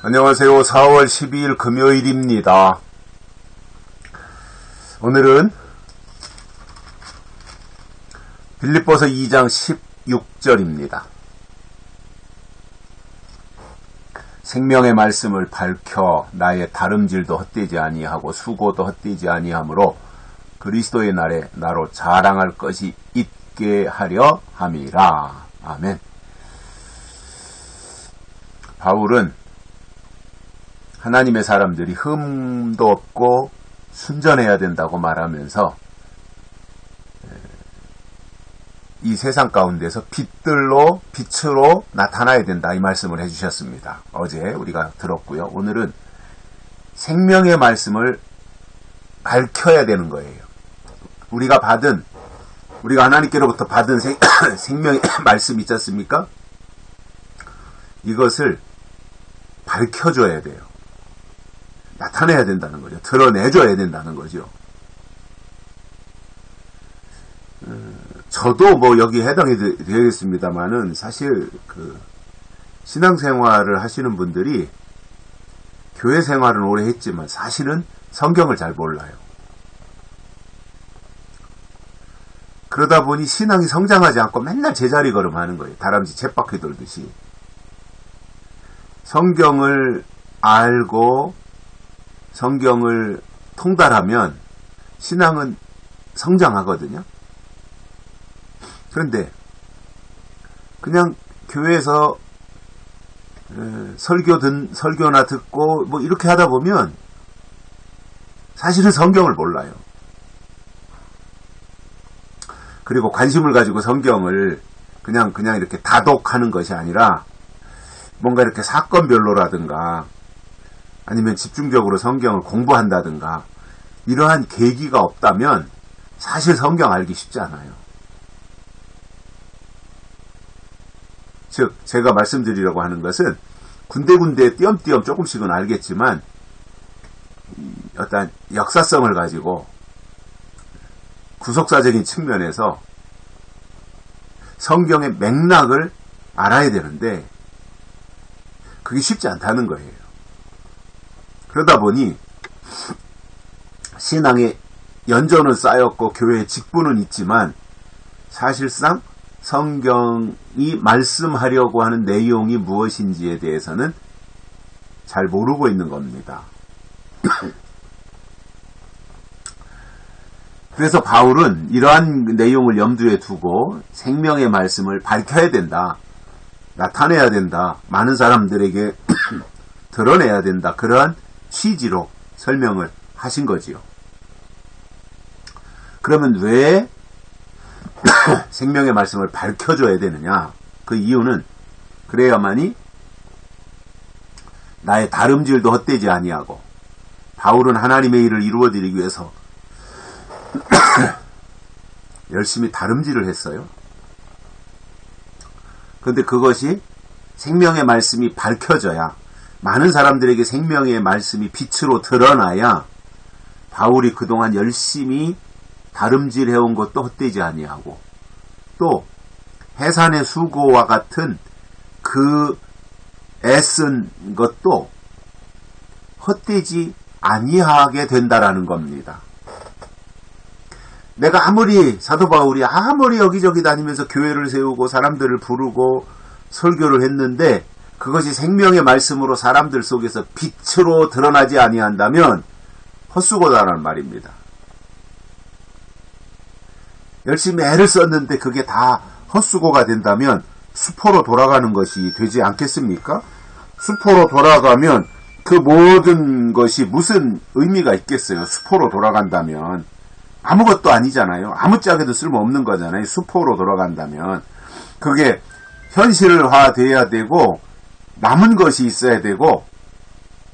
안녕하세요. 4월 12일 금요일입니다. 오늘은 빌립보서 2장 16절입니다. 생명의 말씀을 밝혀 나의 다름질도 헛되지 아니하고 수고도 헛되지 아니하므로 그리스도의 날에 나로 자랑할 것이 있게 하려 함이라. 아멘. 바울은 하나님의 사람들이 흠도 없고 순전해야 된다고 말하면서 이 세상 가운데서 빛으로 나타나야 된다, 이 말씀을 해주셨습니다. 어제 우리가 들었고요. 오늘은 생명의 말씀을 밝혀야 되는 거예요. 우리가 하나님께로부터 받은 생명의 말씀 있지 않습니까? 이것을 밝혀줘야 돼요. 나타내야 된다는 거죠. 드러내줘야 된다는 거죠. 저도 여기 해당이 되겠습니다만은 사실 신앙생활을 하시는 분들이 교회 생활은 오래 했지만 사실은 성경을 잘 몰라요. 그러다 보니 신앙이 성장하지 않고 맨날 제자리 걸음하는 거예요. 다람쥐 쳇바퀴 돌듯이. 성경을 알고 성경을 통달하면 신앙은 성장하거든요. 그런데 그냥 교회에서 설교나 듣고 이렇게 하다 보면 사실은 성경을 몰라요. 그리고 관심을 가지고 성경을 그냥 이렇게 다독하는 것이 아니라 뭔가 이렇게 사건별로라든가 아니면 집중적으로 성경을 공부한다든가 이러한 계기가 없다면 사실 성경 알기 쉽지 않아요. 즉 제가 말씀드리려고 하는 것은 군데군데 띄엄띄엄 조금씩은 알겠지만 어떤 역사성을 가지고 구속사적인 측면에서 성경의 맥락을 알아야 되는데 그게 쉽지 않다는 거예요. 그러다 보니 신앙의 연전은 쌓였고 교회의 직분은 있지만 사실상 성경이 말씀하려고 하는 내용이 무엇인지에 대해서는 잘 모르고 있는 겁니다. 그래서 바울은 이러한 내용을 염두에 두고 생명의 말씀을 밝혀야 된다, 나타내야 된다, 많은 사람들에게 드러내야 된다, 그러한 취지로 설명을 하신 거지요. 그러면 왜 생명의 말씀을 밝혀줘야 되느냐? 그 이유는 그래야만이 나의 다름질도 헛되지 아니하고, 바울은 하나님의 일을 이루어드리기 위해서 열심히 다름질을 했어요. 그런데 그것이 생명의 말씀이 밝혀져야, 많은 사람들에게 생명의 말씀이 빛으로 드러나야 바울이 그동안 열심히 다름질해온 것도 헛되지 아니하고, 또 해산의 수고와 같은 그 애쓴 것도 헛되지 아니하게 된다라는 겁니다. 내가 사도 바울이 아무리 여기저기 다니면서 교회를 세우고 사람들을 부르고 설교를 했는데 그것이 생명의 말씀으로 사람들 속에서 빛으로 드러나지 아니한다면 헛수고다라는 말입니다. 열심히 애를 썼는데 그게 다 헛수고가 된다면 수포로 돌아가는 것이 되지 않겠습니까? 수포로 돌아가면 그 모든 것이 무슨 의미가 있겠어요? 수포로 돌아간다면 아무것도 아니잖아요. 아무짝에도 쓸모없는 거잖아요. 수포로 돌아간다면 그게 현실화돼야 되고 남은 것이 있어야 되고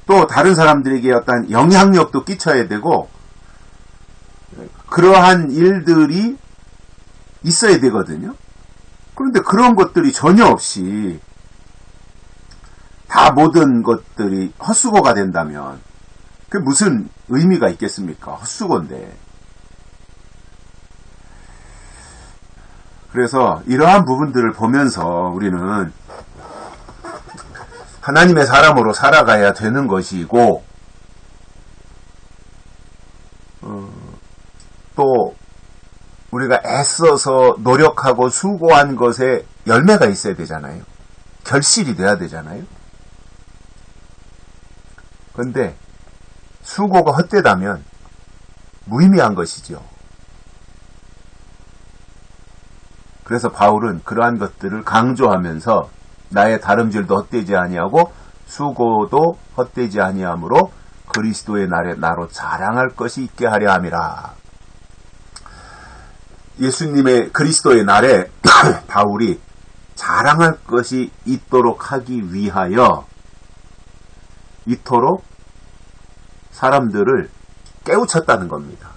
또 다른 사람들에게 어떤 영향력도 끼쳐야 되고 그러한 일들이 있어야 되거든요. 그런데 그런 것들이 전혀 없이 다 모든 것들이 헛수고가 된다면 그게 무슨 의미가 있겠습니까? 헛수고인데. 그래서 이러한 부분들을 보면서 우리는 하나님의 사람으로 살아가야 되는 것이고, 또 우리가 애써서 노력하고 수고한 것에 열매가 있어야 되잖아요. 결실이 돼야 되잖아요. 그런데 수고가 헛되다면 무의미한 것이죠. 그래서 바울은 그러한 것들을 강조하면서 나의 다름질도 헛되지 아니하고 수고도 헛되지 아니하므로 그리스도의 날에 나로 자랑할 것이 있게 하려 함이라. 예수님의 그리스도의 날에 바울이 자랑할 것이 있도록 하기 위하여 이토록 사람들을 깨우쳤다는 겁니다.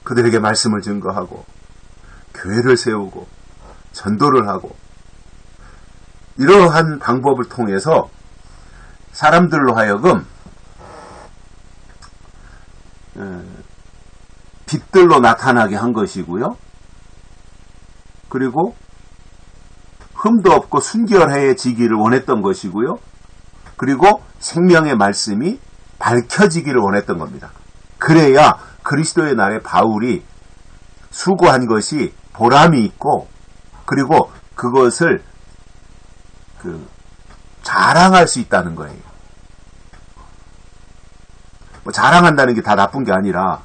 그들에게 말씀을 증거하고 교회를 세우고 전도를 하고 이러한 방법을 통해서 사람들로 하여금 빛들로 나타나게 한 것이고요. 그리고 흠도 없고 순결해지기를 원했던 것이고요. 그리고 생명의 말씀이 밝혀지기를 원했던 겁니다. 그래야 그리스도의 날에 바울이 수고한 것이 보람이 있고 그리고 그것을 자랑할 수 있다는 거예요. 자랑한다는 게 다 나쁜 게 아니라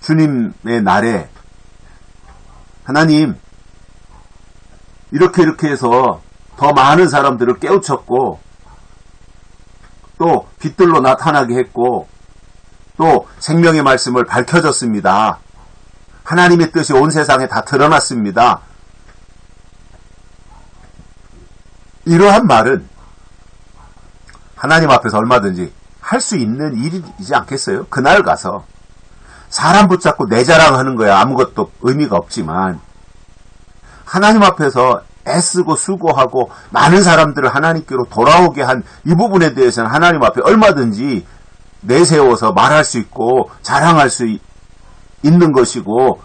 주님의 날에 하나님 이렇게 해서 더 많은 사람들을 깨우쳤고 또 빛들로 나타나게 했고 또 생명의 말씀을 밝혀졌습니다. 하나님의 뜻이 온 세상에 다 드러났습니다. 이러한 말은 하나님 앞에서 얼마든지 할 수 있는 일이지 않겠어요? 그날 가서 사람 붙잡고 내 자랑하는 거야 아무것도 의미가 없지만 하나님 앞에서 애쓰고 수고하고 많은 사람들을 하나님께로 돌아오게 한 이 부분에 대해서는 하나님 앞에 얼마든지 내세워서 말할 수 있고 자랑할 수 있는 것이고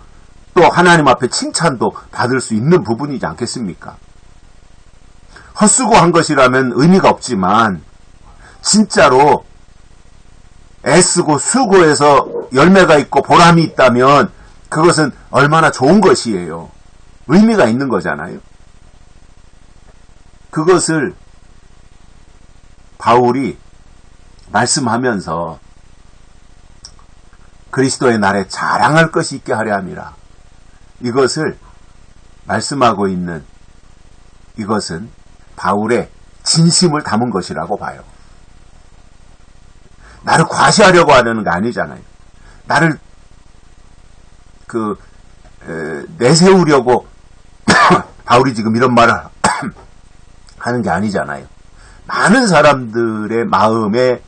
또 하나님 앞에 칭찬도 받을 수 있는 부분이지 않겠습니까? 헛수고한 것이라면 의미가 없지만 진짜로 애쓰고 수고해서 열매가 있고 보람이 있다면 그것은 얼마나 좋은 것이에요. 의미가 있는 거잖아요. 그것을 바울이 말씀하면서 그리스도의 날에 자랑할 것이 있게 하려 함이라. 이것을 말씀하고 있는 이것은 바울의 진심을 담은 것이라고 봐요. 나를 과시하려고 하는 게 아니잖아요. 나를 내세우려고 바울이 지금 이런 말을 하는 게 아니잖아요. 많은 사람들의 마음에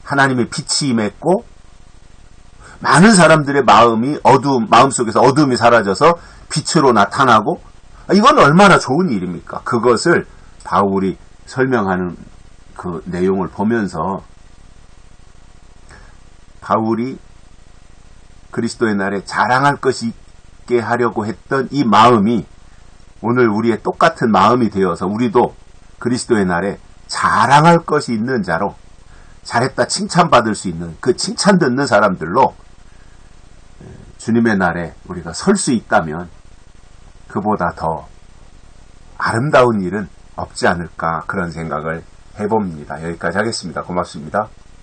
하나님의 빛이 임했고 많은 사람들의 마음속에서 어둠이 사라져서 빛으로 나타나고 이건 얼마나 좋은 일입니까? 그것을 바울이 설명하는 그 내용을 보면서 바울이 그리스도의 날에 자랑할 것이 있게 하려고 했던 이 마음이 오늘 우리의 똑같은 마음이 되어서 우리도 그리스도의 날에 자랑할 것이 있는 자로 잘했다 칭찬받을 수 있는 그 칭찬 듣는 사람들로 주님의 날에 우리가 설 수 있다면 그보다 더 아름다운 일은 없지 않을까 그런 생각을 해봅니다. 여기까지 하겠습니다. 고맙습니다.